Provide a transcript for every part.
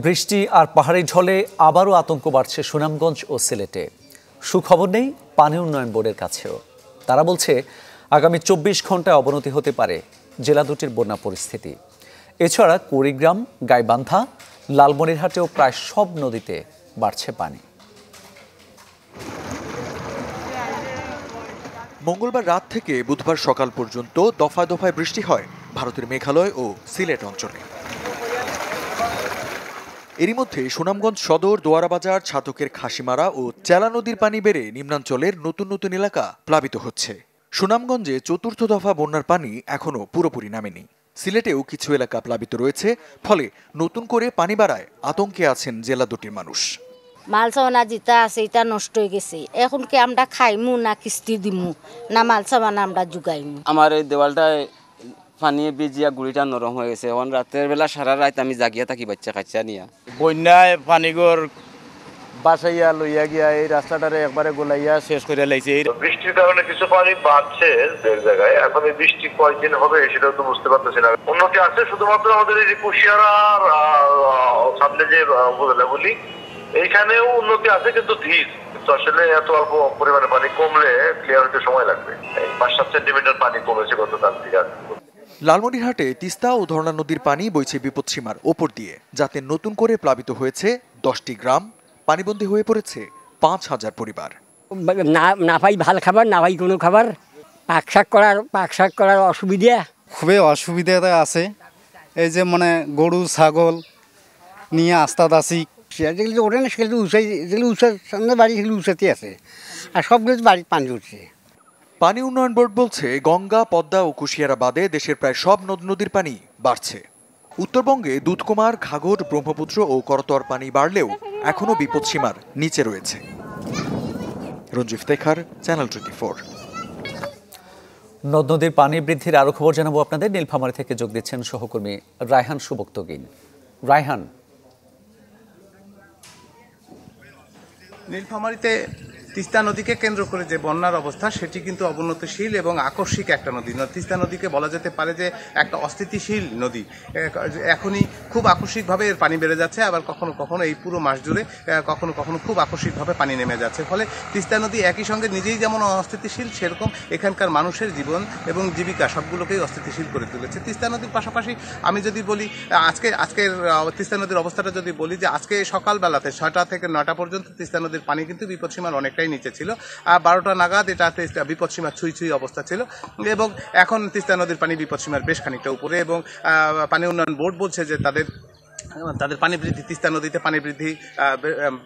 বৃষ্টি আর পাহাড়ি ঢলে আবারও আতঙ্ক বাড়ছে সুনামগঞ্জ ও সিলেটে। সুখবর নেই পানি উন্নয়ন বোর্ডের কাছেও। তারা বলছে আগামী ২৪ ঘন্টায় অবনতি হতে পারে জেলা দুটির বন্যা পরিস্থিতি। এছাড়া কুড়িগ্রাম, গাইবান্ধা, লালমনিরহাটেও প্রায় সব নদীতে বাড়ছে পানি। মঙ্গলবার রাত থেকে বুধবার সকাল পর্যন্ত দফায় দফায় বৃষ্টি হয় ভারতের মেঘালয় ও সিলেট অঞ্চলে। এরই মধ্যে সুনামগঞ্জ সদর, দোয়ারাবাজার, ছাতকের খাসিমারা ও চেলা নদীর পানি বেড়ে নিম্নাঞ্চলের নতুন নতুন এলাকা প্লাবিত হচ্ছে। সুনামগঞ্জে চতুর্থ দফা বন্যার পানি এখনও পুরোপুরি নামেনি। সিলেটেও কিছু এলাকা প্লাবিত রয়েছে, ফলে নতুন করে পানি বাড়ায় আতঙ্কে আছেন জেলা দুটির মানুষ। মাল সামানা যেটা আছে এটা নষ্ট হয়ে গেছে, এখন কি আমরা খাইমু না কিস্তি দিমু না মাল সামানা আমরা জুগাইমু। আমার এই দেওয়ালটায় পানি ভিজিয়া গুড়িটা নরম হয়ে গেছে। এখন রাতের বেলা সারা রাত আমি জাগিয়া থাকি বাচ্চা কাচ্চা নিয়া। বন্যায় পানিগর বাসাইয়া লইয়া গিয়া এই রাস্তাটারে একবারে গোলাইয়া শেষ করে লাইছে। বৃষ্টির কারণে কিছু পানি বাড়ছে এক জায়গায়, এখন এই বৃষ্টি কয়দিন হবে সেটাও তো বুঝতে পারতেছি না। উন্নতি আছে শুধুমাত্র আমাদের এই যে কুশিয়ারা সামনে যে উপজেলাগুলি, এইখানেও উন্নতি আছে কিন্তু ধীর। কিন্তু আসলে এত অল্প পরিমাণে পানি কমলে ক্লিয়ার হতে সময় লাগবে। ৫-৭ সেন্টিমিটার পানি কমেছে গতকাল থেকে। লালমনিরহাটে তিস্তা ও ধরনা নদীর পানি বইছে বিপদসীমার ওপর দিয়ে, যাতে নতুন করে প্লাবিত হয়েছে ১০টি গ্রাম, পানিবন্দী হয়ে পড়েছে ৫,০০০ পরিবার। না পাই ভাল খাবার, না পাই কোনো খাবার, পাক শাক করার অসুবিধা, খুবই অসুবিধাতে আছে। এই যে মানে গরু ছাগল নিয়ে আস্তাদ আছি, যেগুলো ওঠে না সেগুলো উঁচাই, যেগুলো উঁচা সামনে বাড়ি সেগুলো উঁচাতে আছে, আর সবগুলো বাড়ির পানি উঠছে। পানি উন্নয়ন বোর্ড বলছে গঙ্গা, পদ্মা ও কুশিয়ারা বাদে দেশের প্রায় সব নদ নদীর পানি বাড়ছে। উত্তরবঙ্গে দুধকুমার, ঘাঘর, ব্রহ্মপুত্র ও করতোয়ার পানি বাড়লেও এখনও বিপদসীমার নিচে রয়েছে। রঞ্জিত তেখার, চ্যানেল 24। নদ নদীর পানি বৃদ্ধির আরও খবর জানাবো আপনাদের। নীলফামারী থেকে যোগ দিচ্ছেন সহকর্মী রায়হান সুবক্তগিন। রায়হান, নীলফামারীতে তিস্তা নদীকে কেন্দ্র করে যে বন্যার অবস্থা, সেটি কিন্তু অবনতিশীল এবং আকস্মিক একটা নদী। তিস্তা নদীকে বলা যেতে পারে যে একটা অস্থিতিশীল নদী। এখনই খুব আকস্মিকভাবে এর পানি বেড়ে যাচ্ছে, আবার কখনো কখনো এই পুরো মাস জুড়ে কখনো কখনো খুব আকস্মিকভাবে পানি নেমে যাচ্ছে। ফলে তিস্তা নদী একই সঙ্গে নিজেই যেমন অস্থিতিশীল, সেরকম এখানকার মানুষের জীবন এবং জীবিকা সবগুলোকেই অস্থিতিশীল করে তুলেছে। তিস্তা নদীর পাশাপাশি আমি যদি বলি আজকের তিস্তা নদীর অবস্থাটা যদি বলি, যে আজকে সকালবেলাতে 6টা থেকে 9টা পর্যন্ত তিস্তা নদীর পানি কিন্তু বিপদসীমার অনেকটাই নিচে ছিল। 12টা নাগাদ এটা বিপদসীমার ছুঁই অবস্থা ছিল, এবং এখন তিস্তা নদীর পানি বিপদসীমার বেশ খানিকটা উপরে। এবং পানি উন্নয়ন বোর্ড বলছে যে তাদের পানি বৃদ্ধি, তিস্তা নদীতে পানি বৃদ্ধি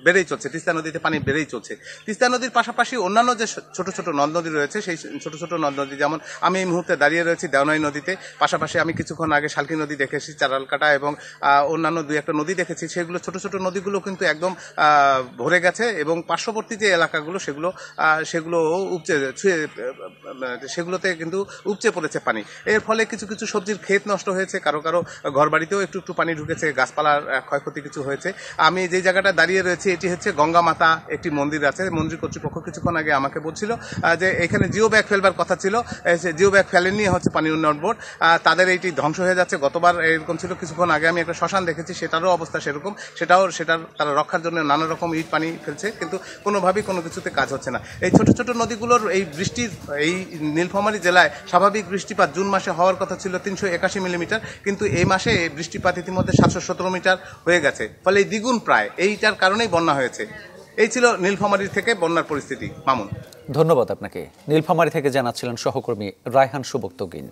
বেড়েই চলছে, তিস্তা নদীতে পানি বেড়েই চলছে। তিস্তা নদীর পাশাপাশি অন্যান্য যে ছোট ছোট নদ নদী রয়েছে, সেই ছোট ছোট নদ নদী, যেমন আমি এই মুহূর্তে দাঁড়িয়ে রয়েছি দেওনাই নদীতে, পাশাপাশি আমি কিছুক্ষণ আগে শালকি নদী দেখেছি, চারালকাটা এবং অন্যান্য 2-1টা নদী দেখেছি। সেগুলো ছোট ছোট নদীগুলো কিন্তু একদম ভরে গেছে, এবং পার্শ্ববর্তী যে এলাকাগুলো সেগুলো সেগুলোতে কিন্তু উপচে পড়েছে পানি। এর ফলে কিছু কিছু সবজির ক্ষেত নষ্ট হয়েছে, কারো কারো ঘরবাড়িতেও একটু একটু পানি ঢুকেছে, গাছপালার ক্ষয়ক্ষতি কিছু হয়েছে। আমি যে জায়গাটা দাঁড়িয়ে রয়েছি, এটি হচ্ছে গঙ্গা মাতা একটি মন্দির আছে। মন্দির কর্তৃপক্ষ কিছুক্ষণ আগে আমাকে বলছিল যে এখানে জিও ব্যাগ ফেলবার কথা ছিল, জিও ব্যাগ ফেলেননি হচ্ছে পানি উন্নয়ন বোর্ড। তাদের এইটি ধ্বংস হয়ে যাচ্ছে। গতবার এরকম ছিল, কিছুক্ষণ আগে আমি একটা শ্মশান দেখেছি, সেটারও অবস্থা সেরকম। সেটার তারা রক্ষার জন্য নানা রকম ইট পানি ফেলছে, কিন্তু কোনোভাবেই কোনো কিছুতে কাজ হচ্ছে না। এই ছোট ছোট নদীগুলোর এই নীলফামারী জেলায় স্বাভাবিক বৃষ্টিপাত জুন মাসে হওয়ার কথা ছিল 381 মিলিমিটার, কিন্তু এই মাসে বৃষ্টিপাত ইতিমধ্যে 717 মিটার হয়ে গেছে। ফলে এই দ্বিগুণ প্রায়, এইটার কারণেই বন্যা হয়েছে। এই ছিল নীলফামারী থেকে বন্যার পরিস্থিতি। মামুন, ধন্যবাদ আপনাকে। নীলফামারী থেকে জানাচ্ছিলেন সহকর্মী রায়হান সুবক্তগিন।